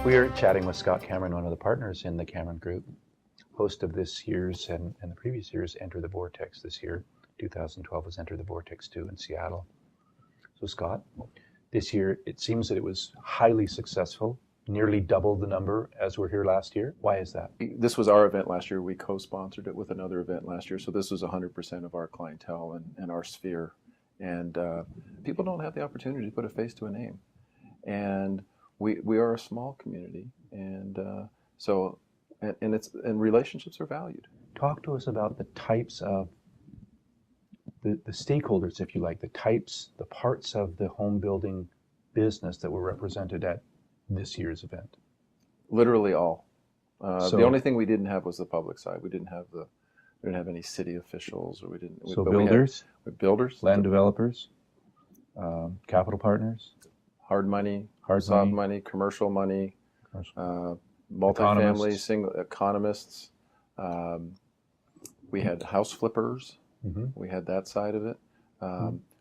We are chatting with Scott Cameron, one of the partners in the Cameron Group, host of this year's and the previous year's Enter the Vortex. This year, 2012, was Enter the Vortex 2 in Seattle. So Scott, this year it seems that it was highly successful, nearly double the number as were here last year. Why is that? This was our event last year. We co-sponsored it with another event last year. So this was 100% of our clientele and our sphere. And people don't have the opportunity to put a face to a name. And we are a small community. And and relationships are valued. Talk to us about the types of the stakeholders, if you like, the parts of the home building business that were represented at this year's event. Literally all. The only thing we didn't have was the public side. We didn't have any city officials, or we didn't. So builders, we had builders, land developers, capital partners, hard money, soft money, commercial money, multifamily, single economists. We had house flippers. Mm-hmm. We had that side of it.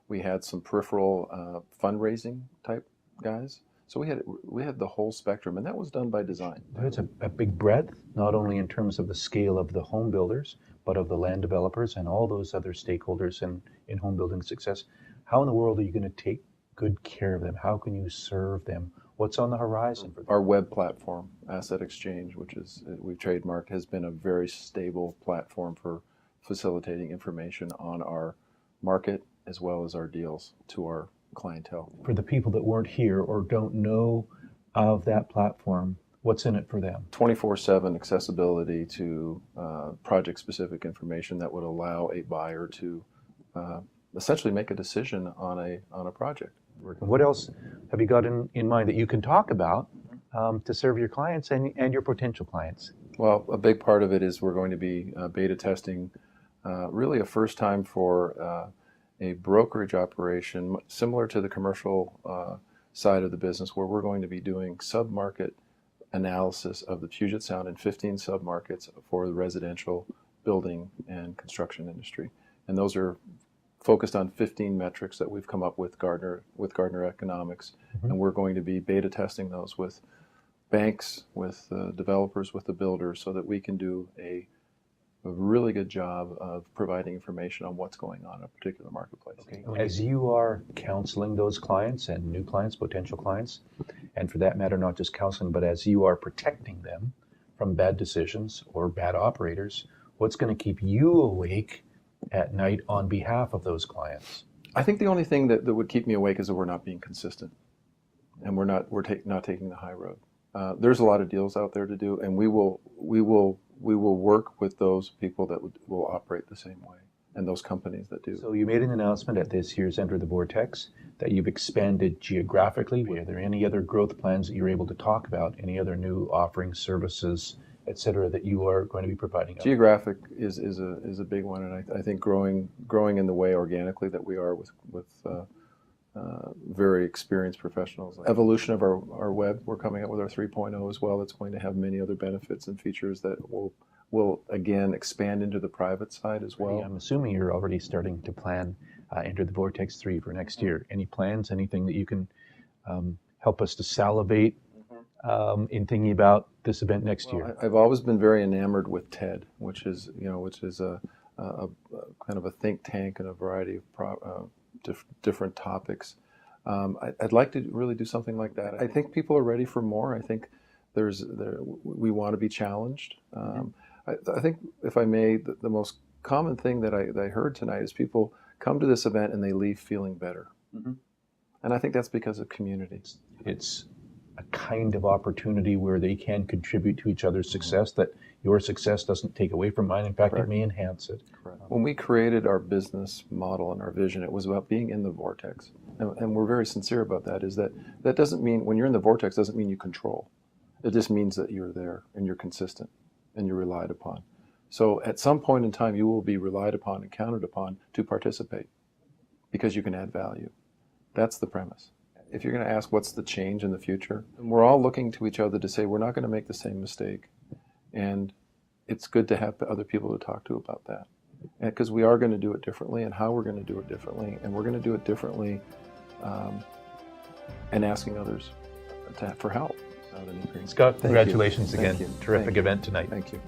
We had some peripheral fundraising type guys. So we had the whole spectrum, and that was done by design. There's a big breadth, not only in terms of the scale of the home builders, but of the land developers and all those other stakeholders in home building success. How in the world are you going to take good care of them? How can you serve them? What's on the horizon for them? Our web platform, Asset Exchange, which is we've trademarked, has been a very stable platform for facilitating information on our market as well as our deals to our clientele. For the people that weren't here or don't know of that platform, what's in it for them? 24/7 accessibility to project-specific information that would allow a buyer to essentially make a decision on a project. What else have you got in mind that you can talk about to serve your clients and your potential clients? Well, a big part of it is we're going to be beta testing really a first time for a brokerage operation similar to the commercial side of the business, where we're going to be doing sub-market analysis of the Puget Sound in 15 sub-markets for the residential building and construction industry. And those are focused on 15 metrics that we've come up with Gardner Economics. Mm-hmm. And we're going to be beta testing those with banks, with developers, with the builders, so that we can do a really good job of providing information on what's going on in a particular marketplace. Okay. As you are counseling those clients and new clients, potential clients, and for that matter, not just counseling, but as you are protecting them from bad decisions or bad operators, what's going to keep you awake at night on behalf of those clients? I think the only thing that would keep me awake is that we're not being consistent, and we're not taking the high road. There's a lot of deals out there to do, and we will work with those people that will operate the same way, and those companies that do. So you made an announcement at this year's Enter the Vortex that you've expanded geographically. Are there any other growth plans that you're able to talk about? Any other new offerings, services, et cetera, that you are going to be providing? Geographic is a big one, and I think growing in the way organically that we are with very experienced professionals. Evolution of our web, we're coming up with our 3.0 as well. It's going to have many other benefits and features that will again expand into the private side as well. I'm assuming you're already starting to plan Enter the Vortex 3 for next year. Any plans, anything that you can help us to salivate in thinking about this event next year? I've always been very enamored with TED, which is a kind of a think tank and a variety of different topics. I'd like to really do something like that. I think people are ready for more. I think we want to be challenged. I think, if I may, the most common thing that I heard tonight is people come to this event and they leave feeling better. Mm-hmm. And I think that's because of community. It's a kind of opportunity where they can contribute to each other's success, that your success doesn't take away from mine. In fact, Correct. It may enhance it. Correct. When we created our business model and our vision, it was about being in the vortex. And we're very sincere about that, is that doesn't mean, when you're in the vortex, doesn't mean you control. It just means that you're there and you're consistent and you're relied upon. So at some point in time, you will be relied upon and counted upon to participate because you can add value. That's the premise. If you're going to ask what's the change in the future, we're all looking to each other to say we're not going to make the same mistake. And it's good to have other people to talk to about that. Because we are going to do it differently, and how we're going to do it differently. And we're going to do it differently and asking others for help. out in Ukraine. Scott, Thank you. congratulations Thank again. you. Terrific Thank you. event tonight. Thank you.